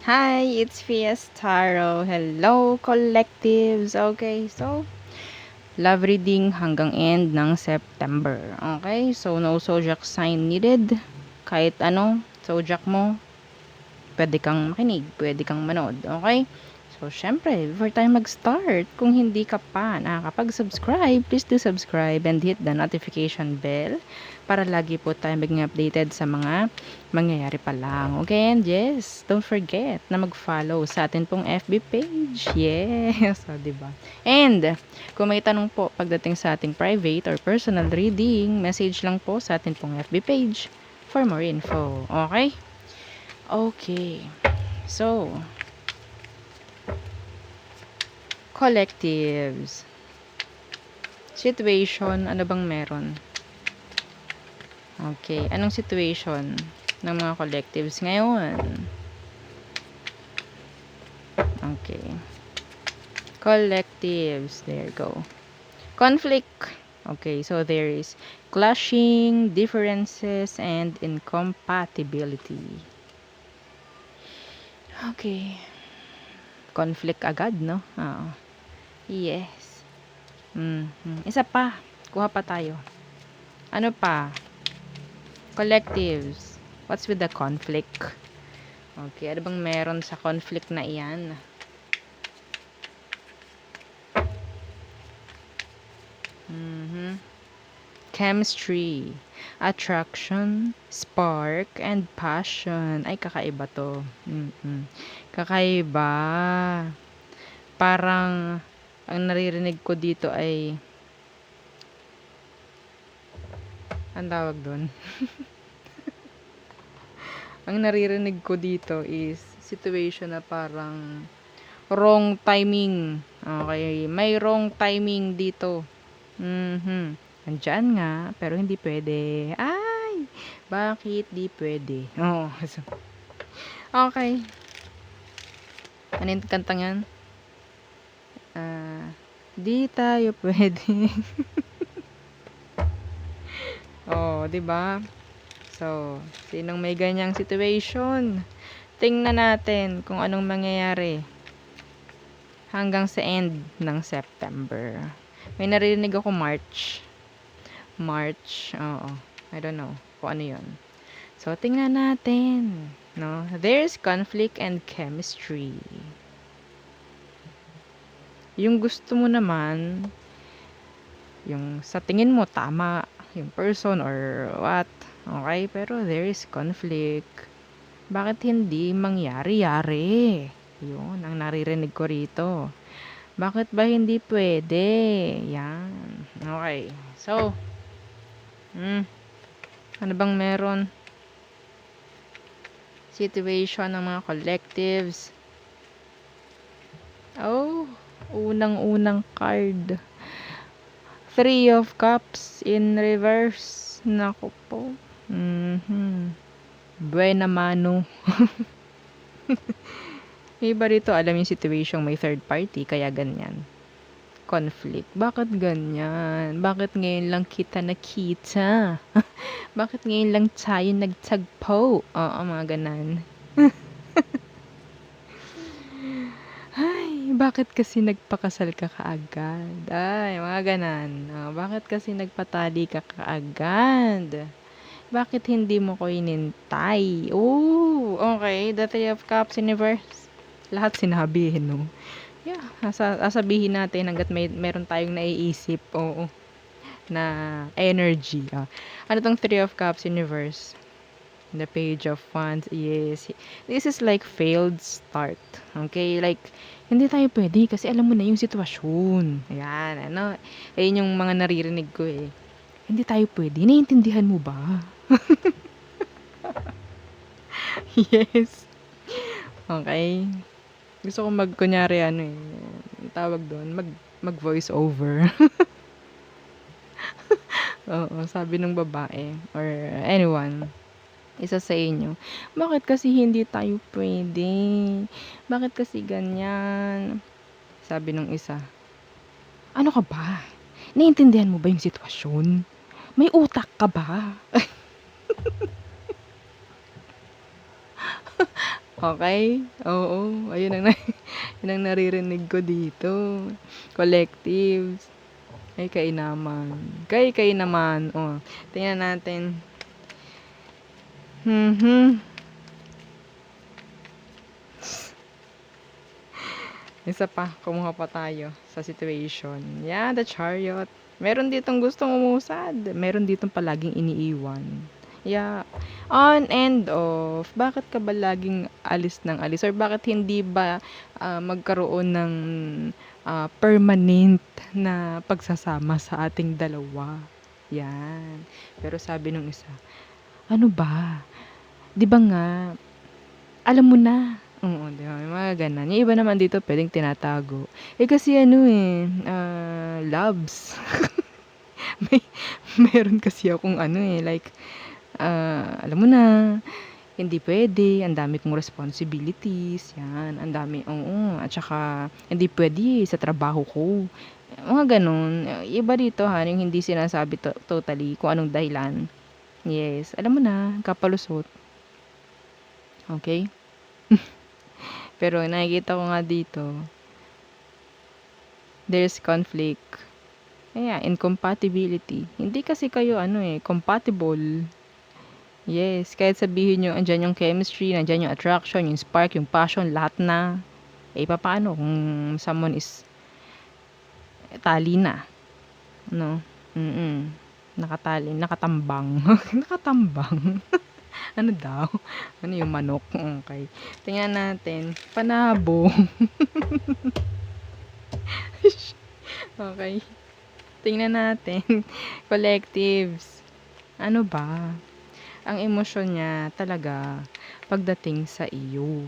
Hi, it's Fiestaro. Hello, collectives. Okay, so love reading hanggang end ng September. Okay, so no zodiac sign needed. Kahit ano, zodiac mo, pwede kang makinig, pwede kang manood. Okay? So, syempre, before tayo mag-start, kung hindi ka pa nakakapag-subscribe, please do subscribe and hit the notification bell para lagi po tayo maging updated sa mga mangyayari pa lang. Okay? And yes, don't forget na mag-follow sa atin pong FB page. Yes! So, diba? And, kung may tanong po pagdating sa ating private or personal reading, message lang po sa atin pong FB page for more info. Okay? Okay. So, collectives. Situation, ano bang meron? Okay, anong situation ng mga collectives ngayon? Okay. Collectives, there you go. Conflict. Okay, so there is clashing, differences, and incompatibility. Okay. Conflict agad, no? Oo. Yes. Isa pa. Kuha pa tayo. Ano pa? Collectives. What's with the conflict? Okay, ano bang meron sa conflict na iyan? Chemistry, attraction, spark, and passion. Ay, kakaiba to. Kakaiba. Parang, ang naririnig ko dito ay, ang tawag doon? Ang naririnig ko dito is, situation na parang, wrong timing. Okay, may wrong timing dito. Andyan nga, pero hindi pwede. Ay, bakit di pwede? Oh, okay. Ano yung kantang yan? Di tayo pwede. Oh, di ba? So, sinong may ganyang situation? Tingnan natin kung anong mangyayari hanggang sa end ng September. May naririnig ako March. Oo. I don't know kung ano yun. So, tingnan natin. No? There's conflict and chemistry. Yung gusto mo naman, yung sa tingin mo tama, yung person or what. Okay? Pero there is conflict. Bakit hindi mangyari-yari? Yun, ang naririnig ko rito. Bakit ba hindi pwede? Yan. Okay. So, ano bang meron? Situation ng mga collectives. Oh, unang-unang card. 3 of Cups in reverse. Naku po. Buena mano. Iba rito, alam yung situation, may third party, kaya ganyan. Conflict. Bakit ganyan? Bakit ngayon lang kita nakita? Bakit ngayon lang tayo nagtagpo? Oo, mga ganan. Ay, bakit kasi nagpakasal ka kaagad? Ay, mga ganan. Bakit kasi nagpatali ka kaagad? Bakit hindi mo ko inintay? Oh, okay. The Three of Cups Universe. Lahat sinabi, no? Yeah, sasabihin natin hanggat meron tayong naiisip, oo, na energy. Ano tong Three of Cups Universe? The Page of Wands, yes. This is like failed start. Okay, like, hindi tayo pwede kasi alam mo na yung sitwasyon. Ayan, ano, ayun yung mga naririnig ko eh. Hindi tayo pwede. Naiintindihan mo ba? Yes. Okay. Gusto ko kunyari ano eh, tawag doon, mag voice over. Oo, sabi ng babae or anyone, isa sa inyo, bakit kasi hindi tayo pwede? Bakit kasi ganyan? Sabi nung isa, ano ka ba? Naiintindihan mo ba yung sitwasyon? May utak ka ba? Okay? Oo, ayun ang yun ang naririnig ko dito. Collectives. Ay, kay naman. Kay naman. Oh, tingnan natin. Mhm. Isa pa, kumuha pa tayo sa situation. Yeah, the chariot. Meron ditong gustong umusad. Meron ditong palaging iniiwan. Yeah. On and off. Bakit ka ba laging alis ng alis? Or bakit hindi ba magkaroon ng permanent na pagsasama sa ating dalawa? Yan. Pero sabi nung isa, ano ba? 'Di ba nga, alam mo na. Oo, 'di ba, may mga gano'n. Yung iba naman dito puwedeng tinatago. Eh, kasi ano, eh, labs. May meron kasi akong ano, eh, like, alam mo na, hindi puwede, ang dami kong responsibilities, 'yan, ang dami oo, at saka hindi puwede sa trabaho ko. Mga gano'n. Iba dito, yung hindi sinasabi totally kung anong dahilan. Yes, alam mo na, kapalusot, okey? Pero nakikita ko nga dito, there's conflict. Kaya incompatibility. Hindi kasi kayo ano, eh, compatible. Yes, kahit sabihin niyo andiyan yung chemistry, nandiyan yung attraction, yung spark, yung passion, lahat na. Eh, papaano kung someone is tali na, 'no? Nakatali, nakatambang. Nakatambang. Ano daw? Ano yung manok? Okey. Tingnan natin, panabong. Okey. Tingnan natin, collectives. Ano ba ang emosyon niya talaga pagdating sa iyo?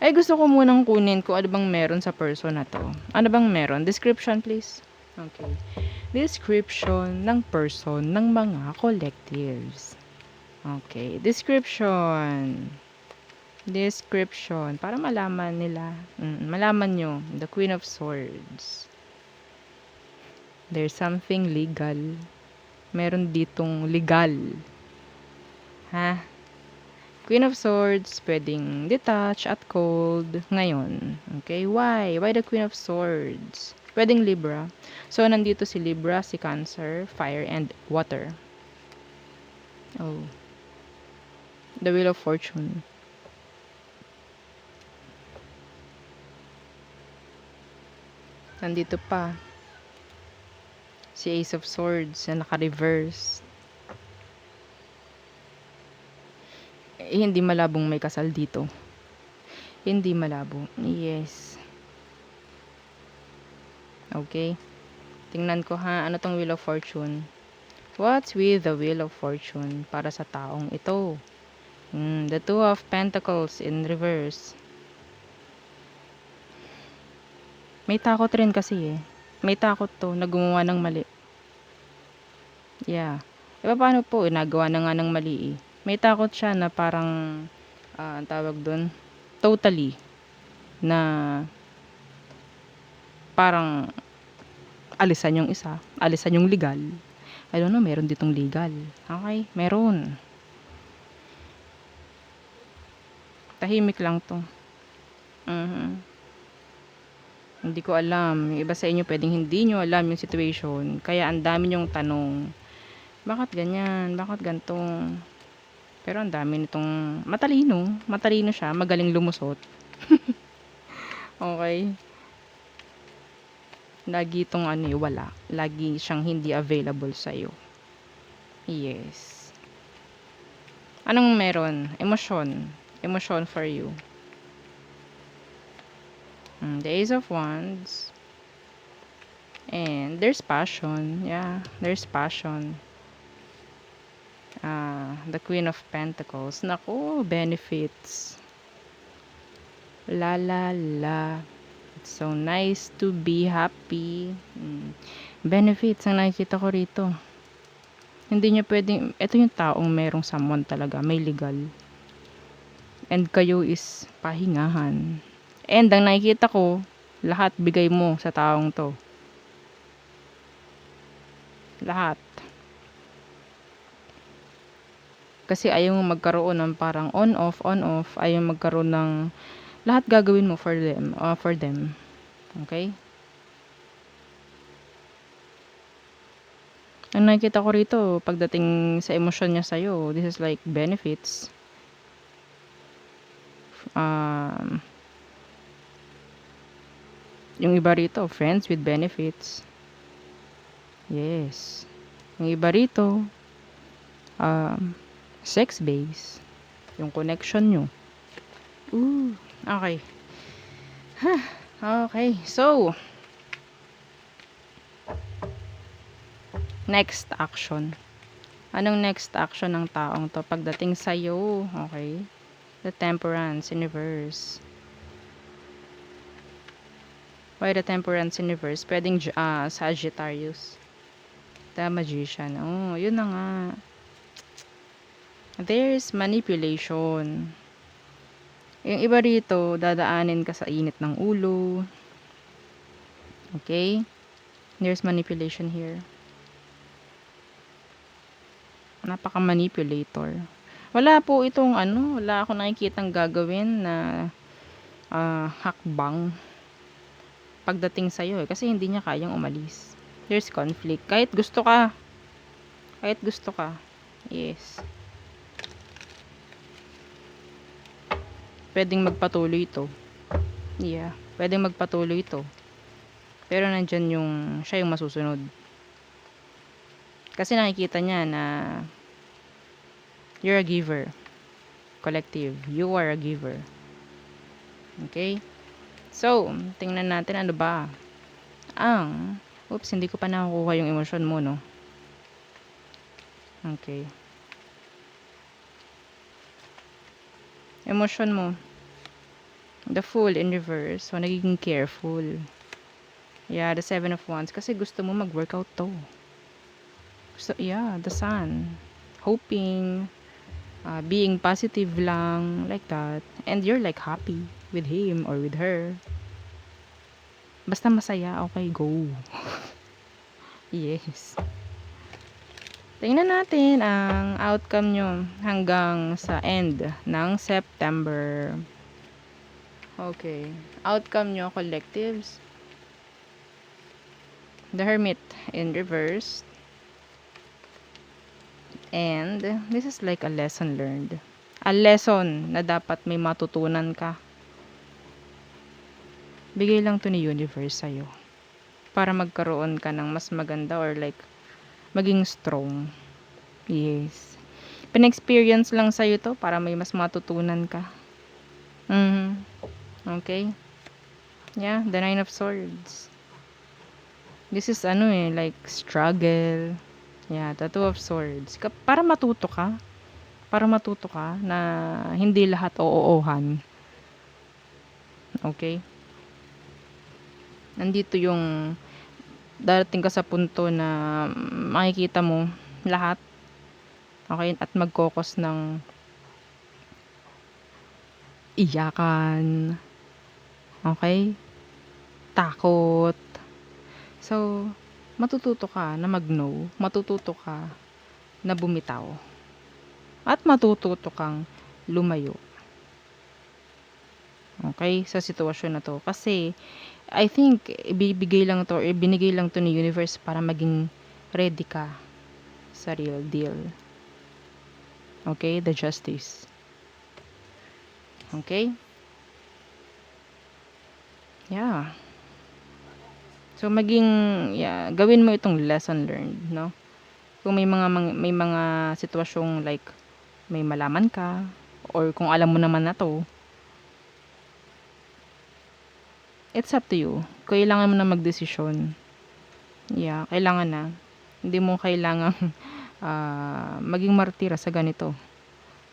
Ay, gusto ko munang kunin kung ano bang meron sa person na 'to. Ano bang meron? Description, please. Okay. Description ng person ng mga collectives. Okay. Description. Description. Para malaman nila. Malaman nyo. The Queen of Swords. There's something legal. Meron ditong legal. Ha? Queen of Swords, pwedeng detach at cold ngayon. Okay, why? Why the Queen of Swords? Pwedeng Libra. So, nandito si Libra, si Cancer, Fire, and Water. Oh. The Wheel of Fortune. Nandito pa si Ace of Swords na naka-reverse. Hindi malabong may kasal dito. Hindi malabo. Yes. Okay. Tingnan ko ha. Ano tong Wheel of Fortune? What's with the Wheel of Fortune para sa taong ito? The Two of Pentacles in reverse. May takot rin kasi eh. May takot to na gumawa ng mali. Yeah. E paano po? Nagawa na nga ng mali eh. May takot siya na parang, ang tawag dun, totally, na parang alisan yung isa, alisan yung legal. I don't know, meron ditong legal. Okay, meron. Tahimik lang to. Hindi ko alam. Yung iba sa inyo pwedeng hindi nyo alam yung situation. Kaya ang dami nyong tanong. Bakit ganyan? Bakit ganito? Pero ang dami nitong matalino. Matalino siya. Magaling lumusot. Okay. Lagi itong ano eh, wala. Lagi siyang hindi available sa'yo. Yes. Anong meron? Emosyon. Emosyon for you. The Ace of Wands. And there's passion. Yeah, there's passion. The Queen of Pentacles. Naku, benefits. La la la. It's so nice to be happy. Benefits ang nakikita ko rito. Hindi niya pwedeng, ito yung taong merong someone talaga, may legal. And kayo is pahingahan. And ang nakikita ko, lahat bigay mo sa taong to. Lahat. Kasi ayaw mo magkaroon ng parang on off, ayaw magkaroon ng lahat gagawin mo for them. Okay? Ang nakikita ko rito, pagdating sa emosyon niya sa'yo, this is like benefits. Yung iba rito, friends with benefits. Yes. Yung iba rito, sex base. Yung connection nyo. Ooh, okay. Okay, so, next action. Anong next action ng taong to pagdating sa'yo? Okay. The Temperance Universe. Why the Temperance Universe? Pwedeng Sagittarius. The Magician. Oh, yun na nga. There's manipulation. Yung iba rito, dadaanin ka sa init ng ulo. Okay? There's manipulation here. Napaka-manipulator. Wala po itong wala akong nakikitang gagawin na hakbang pagdating sa'yo kasi hindi niya kayang umalis. There's conflict. Kahit gusto ka. Yes. Pwedeng magpatuloy ito. Yeah. Pwedeng magpatuloy ito. Pero nandyan siya yung masusunod. Kasi nakikita niya na you're a giver. Collective. You are a giver. Okay? So, tingnan natin ano ba oops, hindi ko pa nakukuha yung emosyon mo, no? Okay. Emosyon mo. The Fool in reverse. So, nagiging careful. Yeah, the 7 of Wands. Kasi gusto mo mag-workout to. So, yeah, the Sun. Hoping, being positive lang, like that. And you're like happy with him or with her. Basta masaya, okay, go. Yes. Tingnan natin ang outcome nyo hanggang sa end ng September. Okay. Outcome nyo, collectives. The Hermit in reverse. And this is like a lesson learned. A lesson na dapat may matutunan ka. Bigay lang to ni universe sa'yo. Para magkaroon ka ng mas maganda or like maging strong. Yes. Pina-experience lang sa'yo to para may mas matutunan ka. Okay. Yeah, the 9 of Swords. This is like struggle. Yeah, the 2 of Swords. Para matuto ka. Para matuto ka na hindi lahat oo-ohan. Okay? Nandito yung darating ka sa punto na makikita mo lahat. Okay? At magkokos ng iyakan. Okay? Takot. So, matututo ka na mag-no. Matututo ka na bumitaw. At matututo kang lumayo. Okay? Sa sitwasyon na to. Kasi, I think, ibinigay lang to ni universe para maging ready ka sa real deal. Okay? The Justice. Okay? Yeah. So, gawin mo itong lesson learned, no? Kung may mga sitwasyong like, may malaman ka, or kung alam mo naman na to, it's up to you. Kailangan mo na magdesisyon. Yeah, kailangan na. Hindi mo kailangang maging martira sa ganito.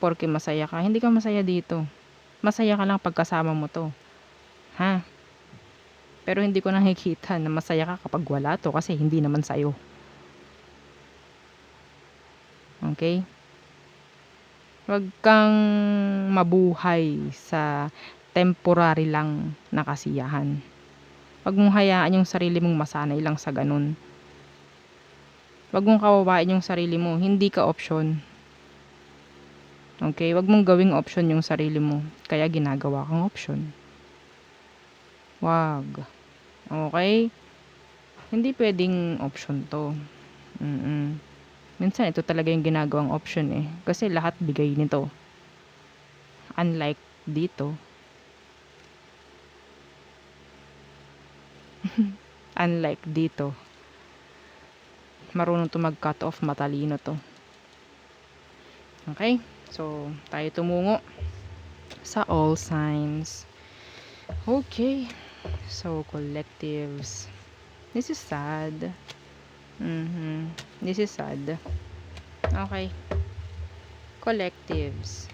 Porque masaya ka. Hindi ka masaya dito. Masaya ka lang pagkasama mo to. Ha? Pero hindi ko nakikita na masaya ka kapag wala to kasi hindi naman sa'yo. Okay? Huwag kang mabuhay sa temporary lang na kasiyahan. Huwag mong hayaan yung sarili mong masanay lang sa ganun. Huwag mong kawawain yung sarili mo. Hindi ka option. Okay? Wag mong gawing option yung sarili mo. Kaya ginagawa kang option. Wag. Okay? Hindi pwedeng option to. Minsan ito talaga yung ginagawang option eh. Kasi lahat bigay nito. Unlike dito. Unlike dito. Marunong to mag-cut off. Matalino to. Okay? So, tayo tumungo sa all signs. Okay. So, collectives. This is sad. This is sad. Okay. Collectives.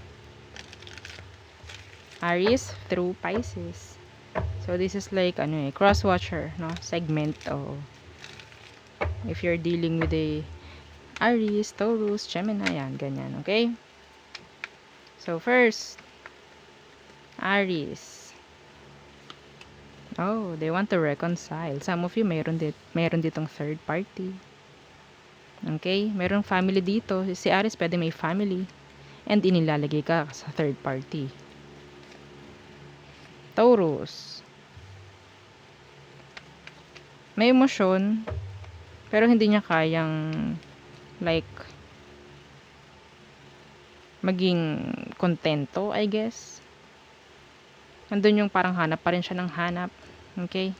Aries through Pisces. So, this is like, cross-watcher, no? Segment, if you're dealing with a Aries, Taurus, Gemini, yan, ganyan, okay? So, first, Aries. Oh, they want to reconcile. Some of you, meron ditong third party. Okay? Meron family dito. Si Aries, pwede may family. And inilalagay ka sa third party. Taurus. May emosyon, pero hindi niya kayang, like, maging kontento, I guess. Nandun yung parang hanap pa rin siya ng hanap. Okay?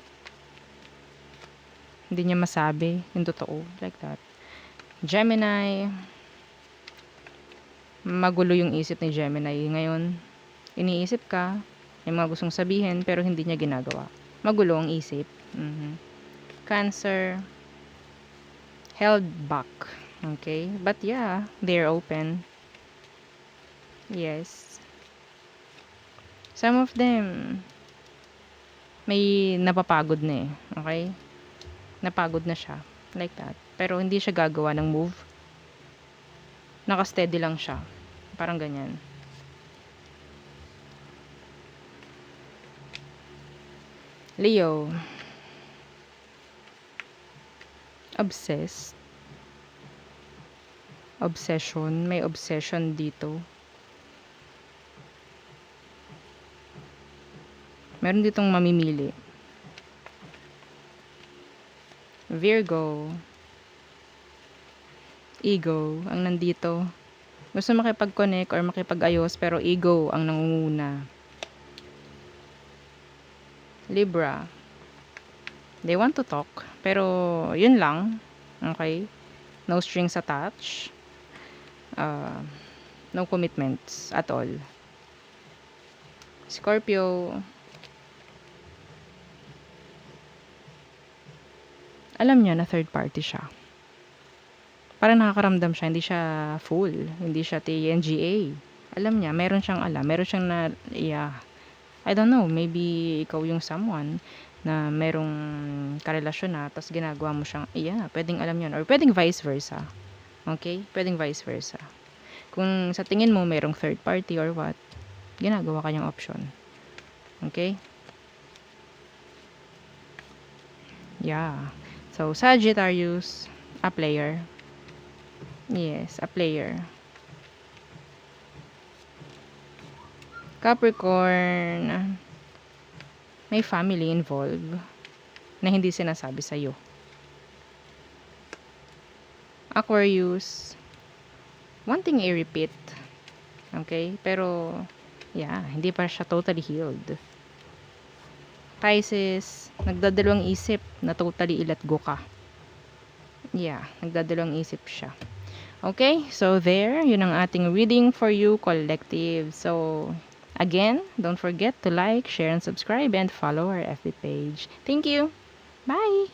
Hindi niya masabi yung totoo. Like that. Gemini. Magulo yung isip ni Gemini. Ngayon, iniisip ka, yung mga gustong sabihin, pero hindi niya ginagawa. Magulo ang isip. Cancer. Held back. Okay? But yeah, they're open. Yes. Some of them, may napapagod na eh. Okay? Napagod na siya. Like that. Pero hindi siya gagawa ng move. Naka-steady lang siya. Parang ganyan. Leo. Obsessed. Obsession. May obsession dito. Meron ditong mamimili. Virgo. Ego ang nandito. Gusto makipag-connect or makipag-ayos pero ego ang nangunguna. Libra. They want to talk pero yun lang. Okay? No strings attached. No commitments at all. Scorpio. Alam niya na third party siya. Parang nakakaramdam siya, hindi siya full, hindi siya TNGA. Alam niya, meron siyang alam, meron siyang I don't know, maybe ikaw yung someone na merong karelasyon na, tapos ginagawa mo siyang, pwedeng alam yun, or pwedeng vice versa. Okay? Pwedeng vice versa. Kung sa tingin mo merong third party or what, ginagawa kanyang option. Okay? Yeah. So, Sagittarius, a player. Yes, a player. Capricorn, may family involved na hindi sinasabi sa'yo. Aquarius, wanting i-repeat. Okay? Pero, hindi pa siya totally healed. Pisces, nagdadalawang isip na totally i-let go ka. Nagdadalawang isip siya. Okay? So, yun ang ating reading for you, collective. So, again, don't forget to like, share, and subscribe, and follow our FB page. Thank you! Bye!